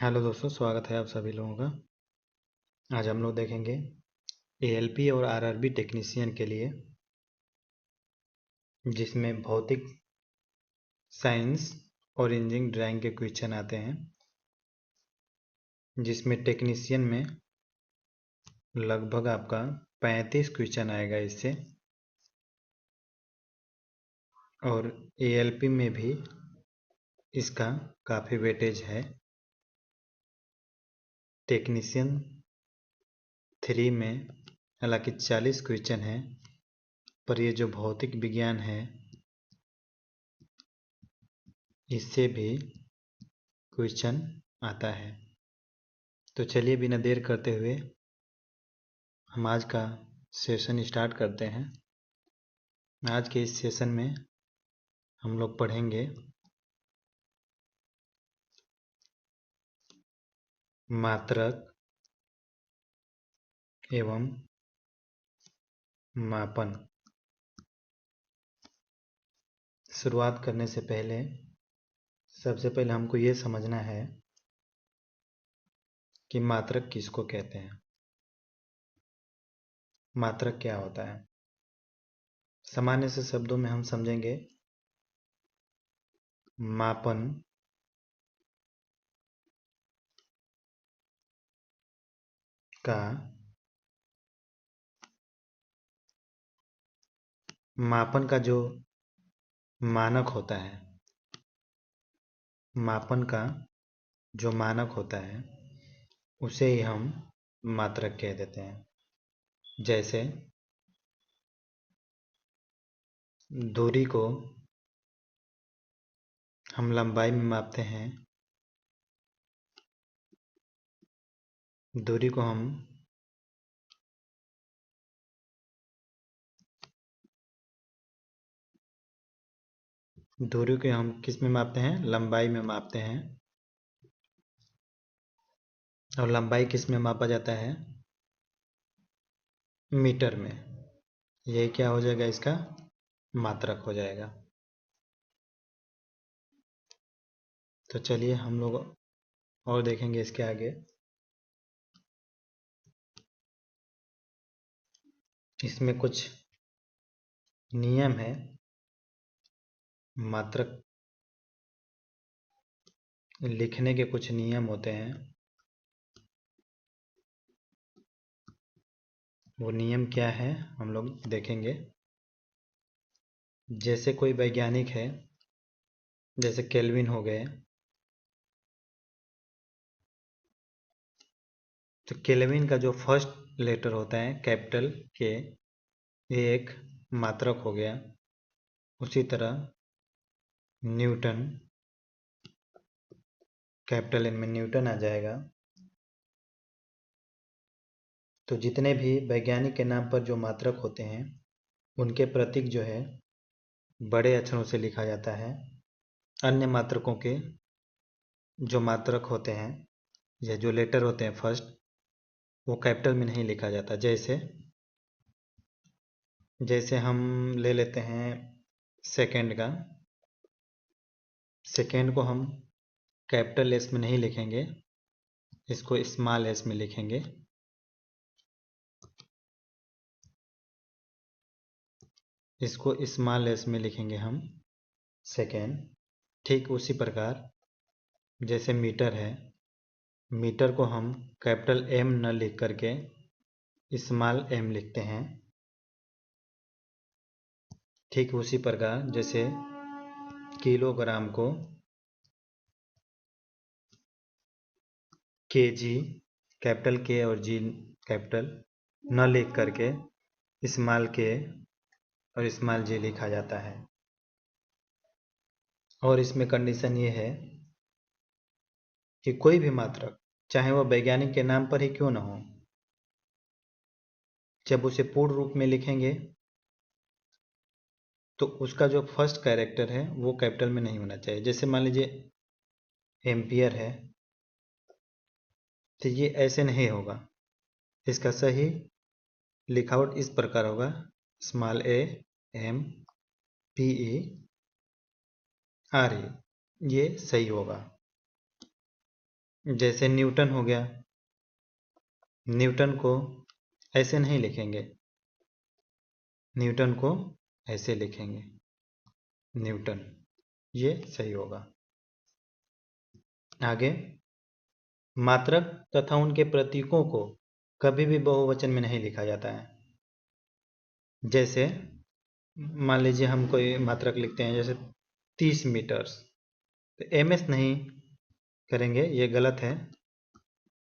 Hello दोस्तों, स्वागत है आप सभी लोगों का। आज हम लोग देखेंगे एएलपी और आरआरबी टेक्नीशियन के लिए, जिसमें भौतिक साइंस और इंजीनियरिंग ड्राइंग के क्वेश्चन आते हैं, जिसमें टेक्नीशियन में लगभग आपका 35 क्वेश्चन आएगा इससे, और एएलपी में भी इसका काफ़ी वेटेज है। टेक्नीशियन 3 में हालांकि 40 क्वेश्चन है, पर ये जो भौतिक विज्ञान है इससे भी क्वेश्चन आता है। तो चलिए बिना देर करते हुए हम आज का सेशन स्टार्ट करते हैं। आज के इस सेशन में हम लोग पढ़ेंगे मात्रक एवं मापन। शुरुआत करने से पहले सबसे पहले हमको ये समझना है कि मात्रक किसको कहते हैं। मात्रक क्या होता है? सामान्य से शब्दों में हम समझेंगे मापन का जो मानक होता है, मापन का जो मानक होता है उसे ही हम मात्रक कह देते हैं। जैसे दूरी को हम लंबाई में मापते हैं, दूरी को हम किस में मापते हैं? लंबाई में मापते हैं। और लंबाई किस में मापा जाता है? मीटर में। यही क्या हो जाएगा? इसका मात्रक हो जाएगा। तो चलिए हम लोग और देखेंगे इसके आगे। इसमें कुछ नियम है, मात्रक लिखने के कुछ नियम होते हैं। वो नियम क्या है हम लोग देखेंगे। जैसे कोई वैज्ञानिक है, जैसे केल्विन हो गए, तो केल्विन का जो फर्स्ट लेटर होता है कैपिटल के, ये एक मात्रक हो गया। उसी तरह न्यूटन, कैपिटल एन में न्यूटन आ जाएगा। तो जितने भी वैज्ञानिक के नाम पर जो मात्रक होते हैं उनके प्रतीक जो है बड़े अक्षरों से लिखा जाता है। अन्य मात्रकों के जो मात्रक होते हैं या जो लेटर होते हैं फर्स्ट, वो कैपिटल में नहीं लिखा जाता। जैसे हम ले लेते हैं सेकेंड का। सेकेंड को हम कैपिटल एस में नहीं लिखेंगे, इसको स्मॉल एस में लिखेंगे। इसको स्मॉल एस में लिखेंगे हम सेकेंड। ठीक उसी प्रकार जैसे मीटर है, मीटर को हम कैपिटल एम न लिख करके स्मॉल एम लिखते हैं। ठीक उसी प्रकार जैसे किलोग्राम को केजी, कैपिटल के और जी कैपिटल न लिख करके स्मॉल के और स्मॉल जी लिखा जाता है। और इसमें कंडीशन ये है कि कोई भी मात्रक, चाहे वह वैज्ञानिक के नाम पर ही क्यों न हो, जब उसे पूर्ण रूप में लिखेंगे तो उसका जो फर्स्ट कैरेक्टर है वो कैपिटल में नहीं होना चाहिए। जैसे मान लीजिए एम्पियर है, तो ये ऐसे नहीं होगा। इसका सही लिखावट इस प्रकार होगा, small A M P E R E, ये सही होगा। जैसे न्यूटन हो गया, न्यूटन को ऐसे नहीं लिखेंगे, न्यूटन को ऐसे लिखेंगे, न्यूटन, ये सही होगा। आगे, मात्रक तथा उनके प्रतीकों को कभी भी बहुवचन में नहीं लिखा जाता है। जैसे मान लीजिए हम कोई मात्रक लिखते हैं, जैसे 30 मीटर्स, तो एमएस नहीं करेंगे, ये गलत है।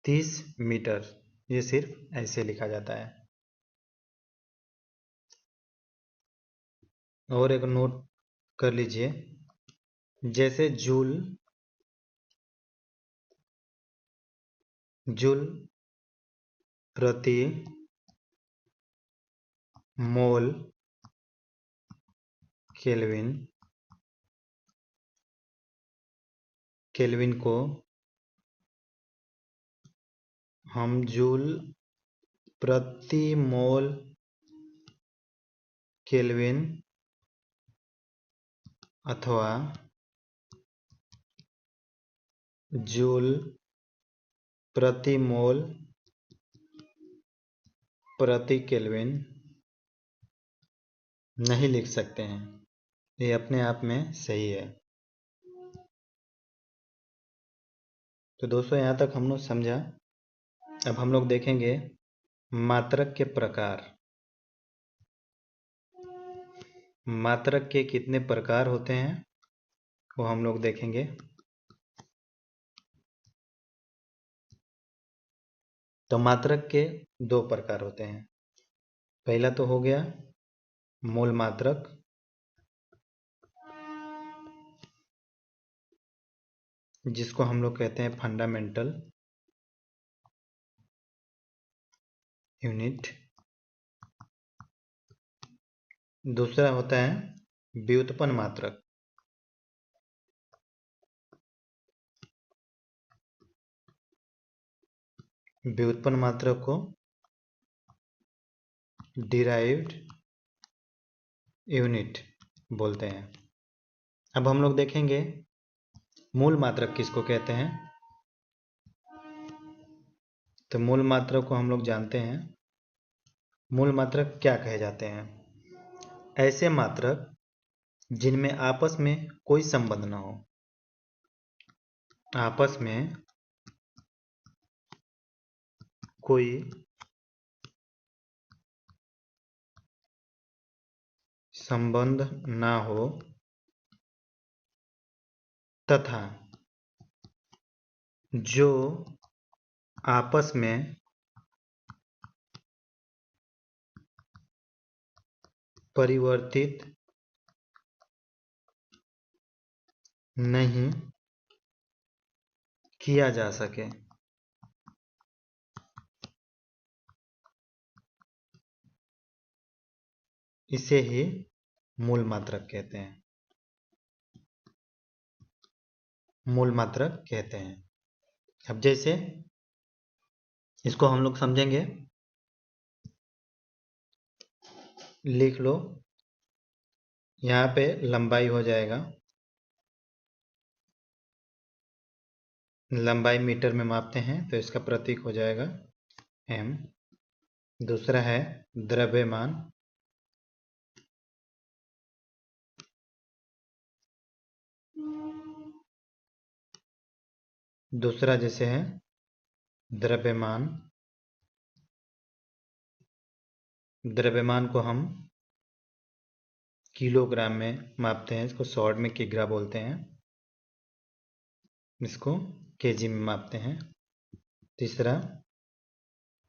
30 मीटर, ये सिर्फ ऐसे लिखा जाता है। और एक नोट कर लीजिए, जैसे जूल, जूल प्रति मोल केल्विन, केल्विन को हम जूल प्रति मोल केल्विन अथवा जूल प्रति मोल प्रति केल्विन नहीं लिख सकते हैं। ये अपने आप में सही है। तो दोस्तों, यहाँ तक हम लोग समझा। अब हम लोग देखेंगे मात्रक के प्रकार। मात्रक के कितने प्रकार होते हैं वो हम लोग देखेंगे। तो मात्रक के 2 प्रकार होते हैं। पहला तो हो गया मूल मात्रक, जिसको हम लोग कहते हैं फंडामेंटल यूनिट। दूसरा होता है व्युत्पन्न मात्रक। व्युत्पन्न मात्रक को डिराइव्ड यूनिट बोलते हैं। अब हम लोग देखेंगे मूल मात्रक किसको कहते हैं। तो मूल मात्रक को हम लोग जानते हैं। मूल मात्रक क्या कहे जाते हैं? ऐसे मात्रक जिनमें आपस में कोई संबंध न हो, आपस में कोई संबंध ना हो तथा जो आपस में परिवर्तित नहीं किया जा सके, इसे ही मूल मात्रक कहते हैं। मूल मात्रक कहते हैं। अब जैसे इसको हम लोग समझेंगे, लिख लो। यहाँ पे लंबाई हो जाएगा, लंबाई मीटर में मापते हैं तो इसका प्रतीक हो जाएगा m। दूसरा है द्रव्यमान, दूसरा जैसे है द्रव्यमान, द्रव्यमान को हम किलोग्राम में मापते हैं, इसको शॉर्ट में किग्रा बोलते हैं, इसको केजी में मापते हैं। तीसरा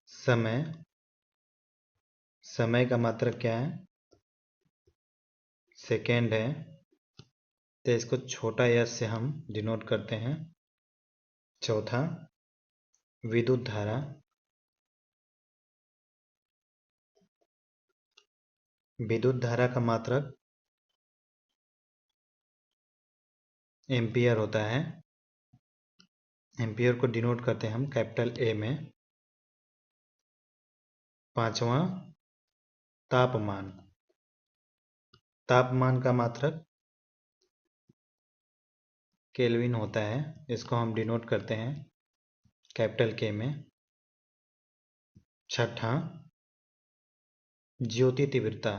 समय, समय का मात्रक क्या है? सेकेंड है, तो इसको छोटा एस से हम डिनोट करते हैं। चौथा विद्युत धारा, विद्युत धारा का मात्रक एम्पियर होता है। एम्पियर को डिनोट करते हैं हम कैपिटल ए में। पांचवा तापमान, तापमान का मात्रक केल्विन होता है, इसको हम डिनोट करते हैं कैपिटल के में। छठा, ज्योति तीव्रता।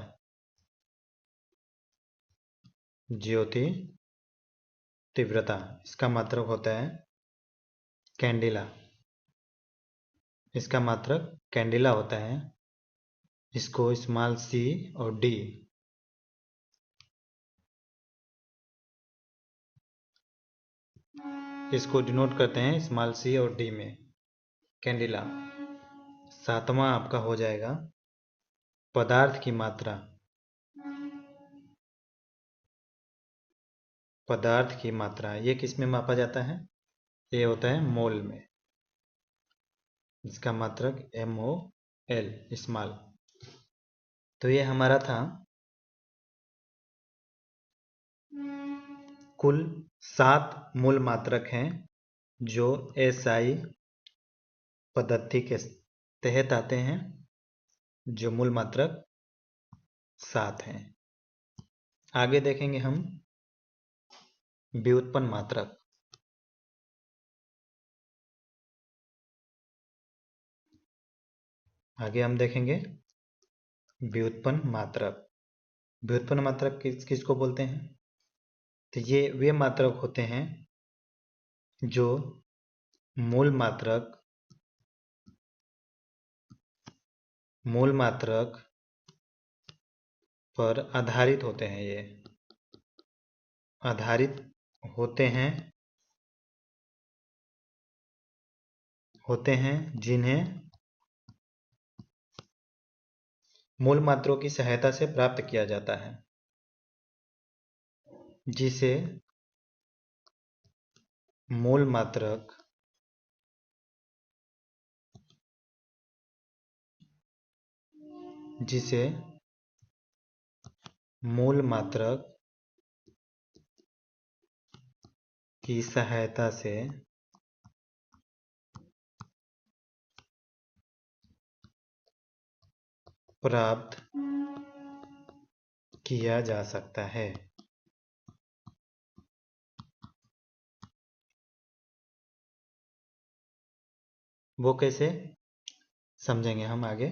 ज्योति तीव्रता, इसका मात्रक होता है कैंडिला। इसका मात्रक कैंडिला होता है। इसको स्मॉल सी और डी, इसको डिनोट करते हैं स्मॉल सी और डी में, कैंडिला। सातवां आपका हो जाएगा पदार्थ की मात्रा। पदार्थ की मात्रा ये किस में मापा जाता है? ये होता है मोल में। इसका मात्रक MOL, स्मॉल। तो ये हमारा था कुल 7 मूल मात्रक हैं जो SI पद्धति के तहत आते हैं, जो मूल मात्रक 7 हैं। आगे देखेंगे हम व्युत्पन्न मात्रक। आगे हम देखेंगे व्युत्पन्न मात्रक। व्युत्पन्न मात्रक किसको बोलते हैं? तो ये वे मात्रक होते हैं जो मूल मात्रक पर आधारित होते हैं। ये आधारित होते हैं जिन्हें मूल मात्रों की सहायता से प्राप्त किया जाता है, जिसे मूल मात्रक की सहायता से प्राप्त किया जा सकता है। वो कैसे समझेंगे हम आगे।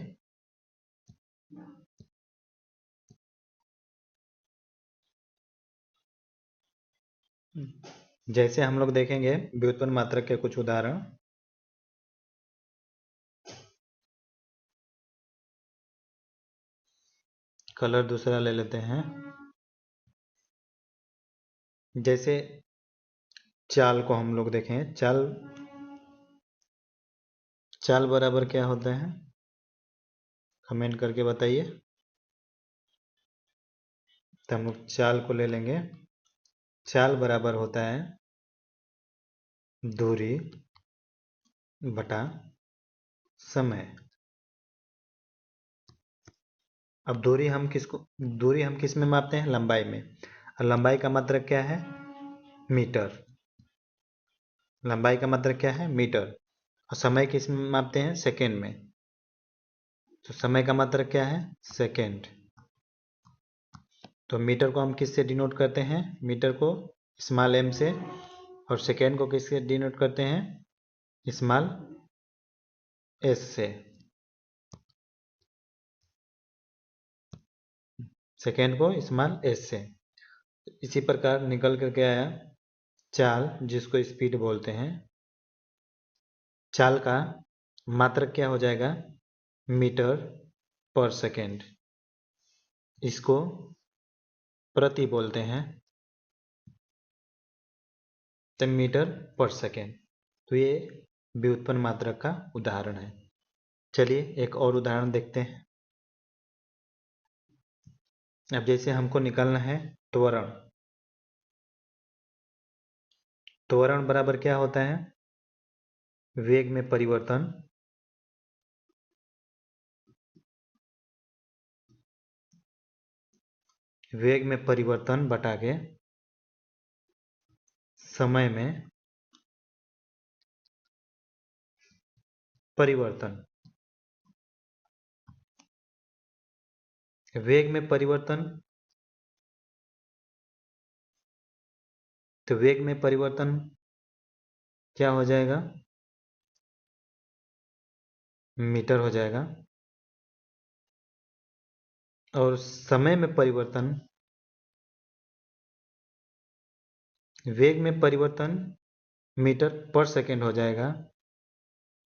जैसे हम लोग देखेंगे व्युत्पन्न मात्रक के कुछ उदाहरण। कलर दूसरा ले लेते हैं। जैसे चाल को हम लोग देखें, चाल बराबर क्या होता है? कमेंट करके बताइए। तो हम लोग चाल को ले लेंगे। चाल बराबर होता है दूरी बटा समय। अब दूरी हम किस में मापते हैं? लंबाई में। और लंबाई का मात्रक क्या है? मीटर। लंबाई का मात्रक क्या है? मीटर। और समय किस में मापते हैं? सेकेंड में। तो समय का मात्रक क्या है? सेकेंड। तो मीटर को हम किससे डिनोट करते हैं? मीटर को स्मॉल m से। और सेकेंड को किससे डिनोट करते हैं? स्मॉल s से। सेकेंड को स्मॉल s से। इसी प्रकार निकल करके आया चाल, जिसको स्पीड बोलते हैं। चाल का मात्रक क्या हो जाएगा? मीटर पर सेकेंड। इसको प्रति बोलते हैं, तो मीटर पर सेकेंड। तो ये व्युत्पन्न मात्रक का उदाहरण है। चलिए एक और उदाहरण देखते हैं। अब जैसे हमको निकालना है त्वरण। त्वरण बराबर क्या होता है? वेग में परिवर्तन बटा के समय में परिवर्तन। वेग में परिवर्तन, तो वेग में परिवर्तन क्या हो जाएगा? मीटर हो जाएगा। और समय में परिवर्तन, वेग में परिवर्तन मीटर पर सेकेंड हो जाएगा।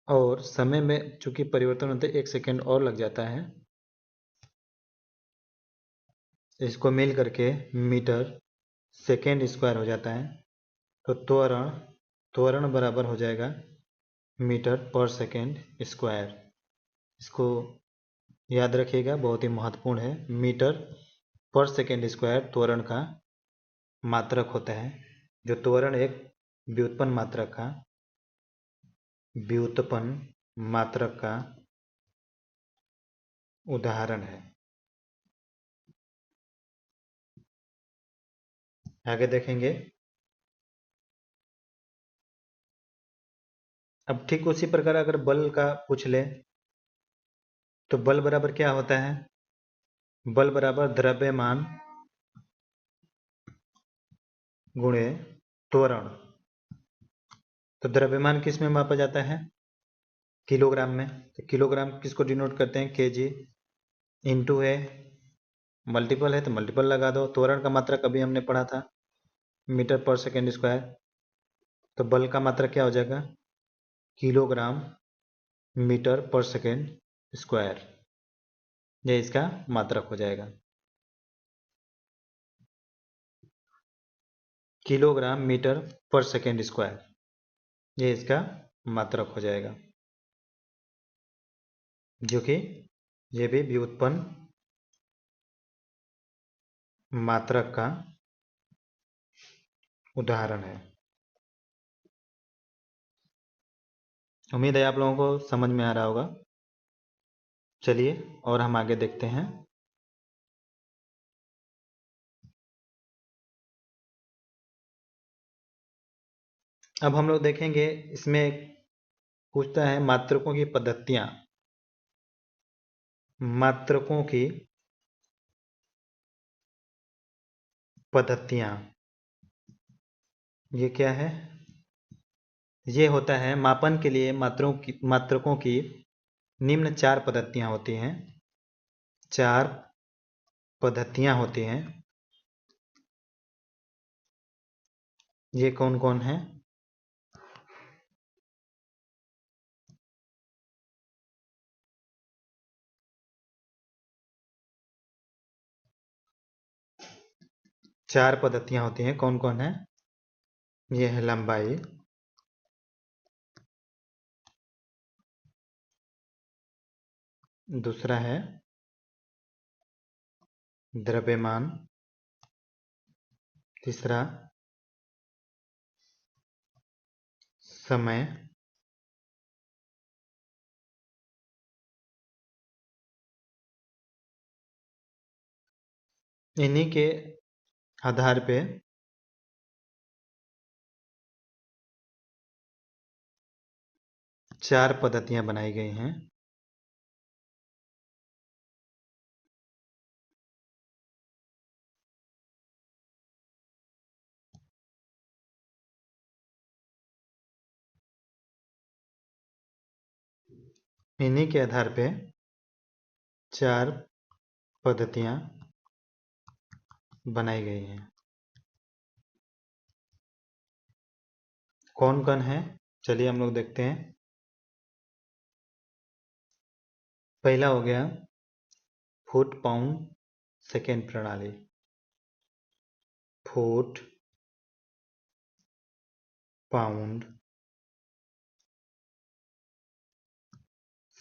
और समय में चूंकि परिवर्तन होते 1 सेकेंड और लग जाता है, इसको मिल करके मीटर सेकेंड स्क्वायर हो जाता है। तो त्वरण बराबर हो जाएगा मीटर पर सेकेंड स्क्वायर। इसको याद रखिएगा, बहुत ही महत्वपूर्ण है। मीटर पर सेकेंड स्क्वायर त्वरण का मात्रक होता है। जो त्वरण एक व्युत्पन्न मात्रक का उदाहरण है। आगे देखेंगे। अब ठीक उसी प्रकार अगर बल का पूछ ले तो बल बराबर क्या होता है? बल बराबर द्रव्यमान गुणे त्वरण। तो द्रव्यमान किस में मापा जाता है? किलोग्राम में। तो किलोग्राम किसको डिनोट करते हैं? केजी। इंटू है, मल्टीपल है तो मल्टीपल लगा दो। त्वरण का मात्रक अभी हमने पढ़ा था मीटर पर सेकेंड स्क्वायर। तो बल का मात्रक क्या हो जाएगा? किलोग्राम मीटर पर सेकेंड स्क्वायर। ये इसका मात्रक हो जाएगा, किलोग्राम मीटर पर सेकेंड स्क्वायर। ये इसका मात्रक हो जाएगा, जो कि ये भी व्युत्पन्न मात्रक का उदाहरण है। उम्मीद है आप लोगों को समझ में आ रहा होगा। चलिए और हम आगे देखते हैं। अब हम लोग देखेंगे, इसमें पूछता है मात्रकों की पद्धतियां। मात्रकों की पद्धतियां, ये क्या है? ये होता है मापन के लिए मात्रकों की निम्न 4 पद्धतियां होती हैं। 4 पद्धतियां होती हैं। ये कौन कौन है? चार पद्धतियां होती हैं, कौन कौन है? ये है लंबाई, दूसरा है द्रव्यमान, तीसरा समय, इन्हीं के आधार पे चार पद्धतियां बनाई गई हैं। इन्हीं के आधार पे चार पद्धतियां बनाई गई हैं। कौन कौन है? चलिए हम लोग देखते हैं। पहला हो गया फुट पाउंड सेकेंड प्रणाली। फुट पाउंड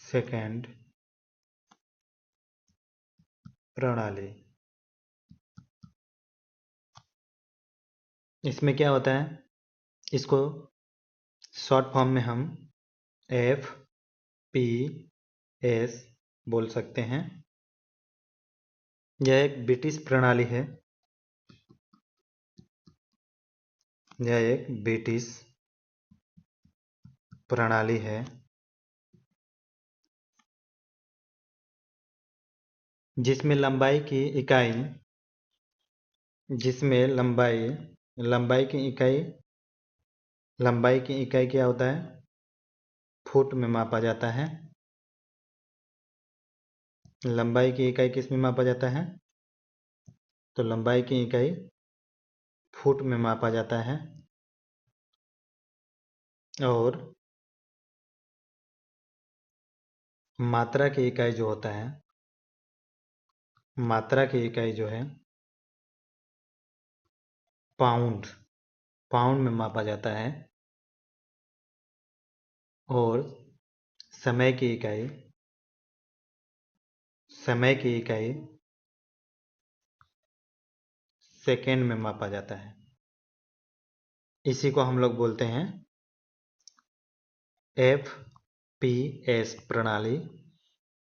सेकेंड प्रणाली। इसमें क्या होता है? इसको शॉर्ट फॉर्म में हम FPS बोल सकते हैं। यह एक ब्रिटिश प्रणाली है। यह एक ब्रिटिश प्रणाली है जिसमें लंबाई की इकाई लंबाई की इकाई क्या होता है? फुट में मापा जाता है। लंबाई की इकाई किस में मापा जाता है? तो लंबाई की इकाई फुट में मापा जाता है। और मात्रा की इकाई जो होता है, मात्रा की इकाई जो है पाउंड, पाउंड में मापा जाता है। और समय की इकाई, समय की इकाई सेकेंड में मापा जाता है। इसी को हम लोग बोलते हैं FPS प्रणाली,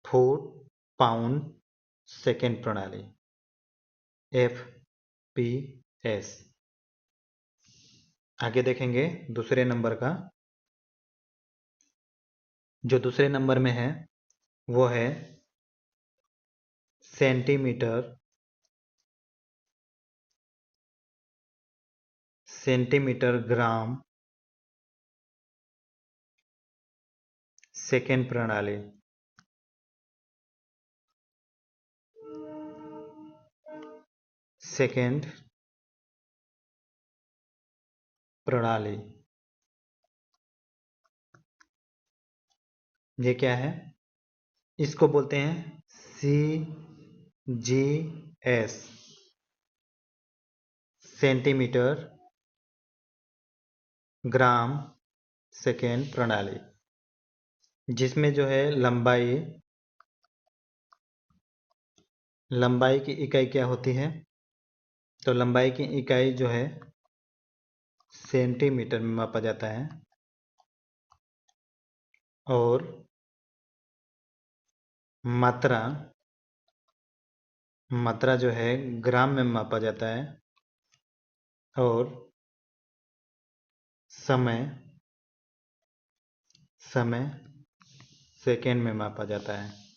फुट पाउंड सेकेंड प्रणाली, FPS। आगे देखेंगे दूसरे नंबर का। जो दूसरे नंबर में है वो है सेंटीमीटर, सेंटीमीटर ग्राम सेकेंड प्रणाली। सेकेंड प्रणाली ये क्या है? इसको बोलते हैं CGS, सेंटीमीटर ग्राम सेकेंड प्रणाली, जिसमें जो है लंबाई, लंबाई की इकाई क्या होती है? तो लंबाई की इकाई जो है सेंटीमीटर में मापा जाता है। और मात्रा, मात्रा जो है ग्राम में मापा जाता है। और समय, समय सेकेंड में मापा जाता है।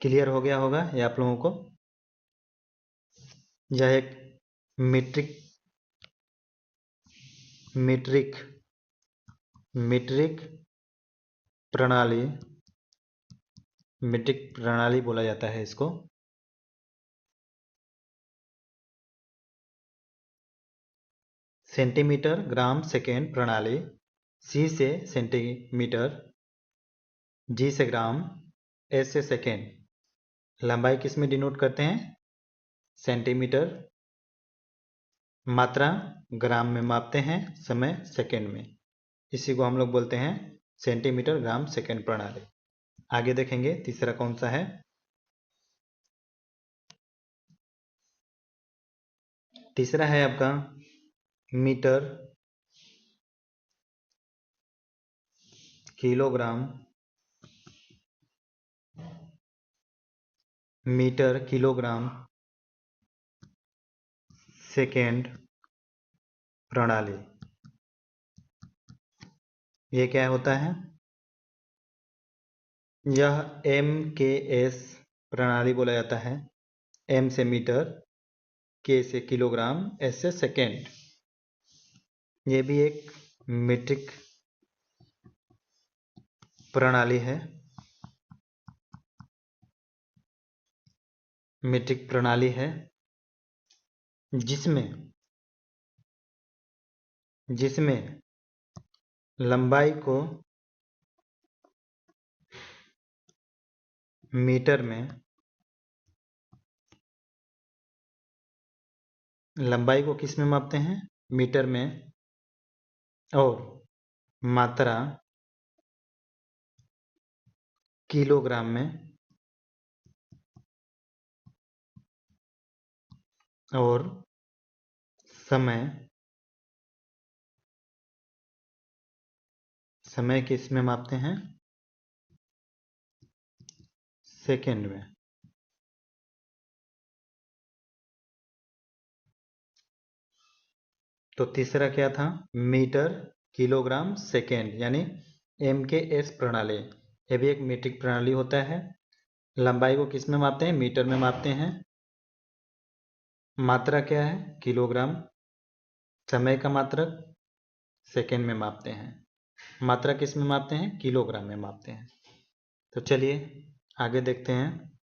क्लियर हो गया होगा ये आप लोगों को? यह एक मीट्रिक, मीट्रिक, मीट्रिक प्रणाली, मीट्रिक प्रणाली बोला जाता है इसको। सेंटीमीटर ग्राम सेकेंड प्रणाली, C से सेंटीमीटर, G से ग्राम, S से सेकेंड। लंबाई किस में डिनोट करते हैं? सेंटीमीटर, मात्रा ग्राम में मापते हैं, समय सेकेंड में। इसी को हम लोग बोलते हैं सेंटीमीटर ग्राम सेकेंड प्रणाली। आगे देखेंगे तीसरा कौन सा है। तीसरा है आपका metre, kilogram, metre kilogram second प्रणाली। ये क्या होता है? यह MKS प्रणाली बोला जाता है। M से मीटर, K से किलोग्राम, S से सेकेंड। ये भी एक मीट्रिक प्रणाली है। मीट्रिक प्रणाली है जिसमें, जिसमें लंबाई को मीटर में, लंबाई को किस में मापते हैं? मीटर में। और मात्रा किलोग्राम में। और समय, समय किस में मापते हैं? सेकेंड में। तो तीसरा क्या था? मीटर किलोग्राम सेकेंड, यानी MKS प्रणाली। यह भी एक मीट्रिक प्रणाली होता है। लंबाई को किस में मापते हैं? मीटर में मापते हैं। मात्रा क्या है? किलोग्राम। समय का मात्रक सेकेंड में मापते हैं। मात्रा किस में मापते हैं? किलोग्राम में मापते हैं। तो चलिए आगे देखते हैं।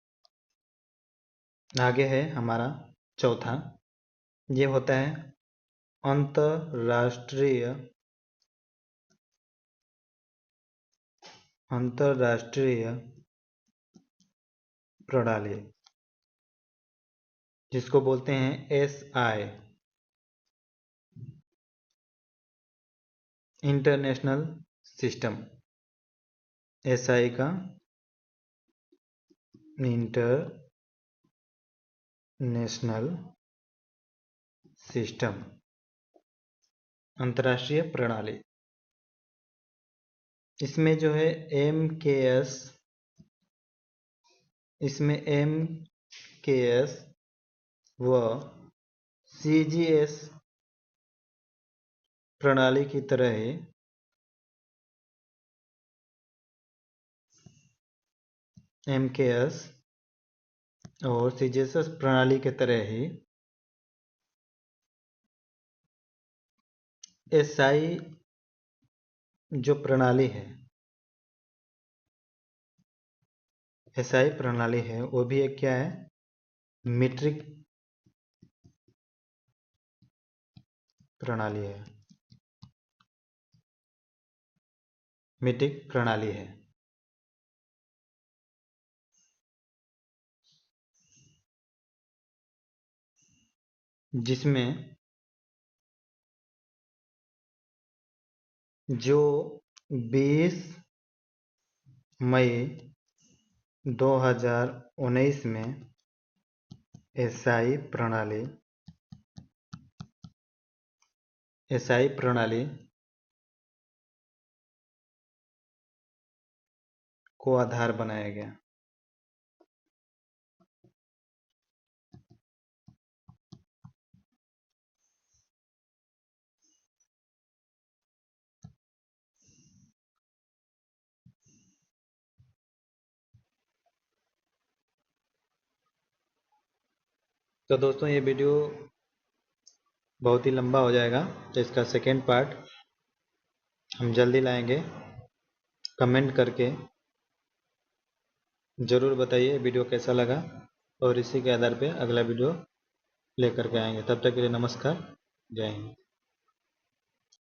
आगे है हमारा चौथा, ये होता है अंतरराष्ट्रीय प्रणाली, जिसको बोलते हैं SI, इंटरनेशनल सिस्टम। SI का इंटरनेशनल सिस्टम, अंतर्राष्ट्रीय प्रणाली। इसमें जो है MKS, इसमें MKS व CGS प्रणाली की तरह ही MKS और CGS प्रणाली के तरह ही SI जो प्रणाली है, SI प्रणाली है, वो भी एक क्या है, मीट्रिक प्रणाली है, मीट्रिक प्रणाली है। जिसमें जो 20 मई 2019 में SI प्रणाली को आधार बनाया गया। तो दोस्तों ये वीडियो बहुत ही लंबा हो जाएगा, तो इसका सेकेंड पार्ट हम जल्दी लाएंगे। कमेंट करके ज़रूर बताइए वीडियो कैसा लगा, और इसी के आधार पे अगला वीडियो लेकर के आएंगे। तब तक के लिए नमस्कार, जय हिंद।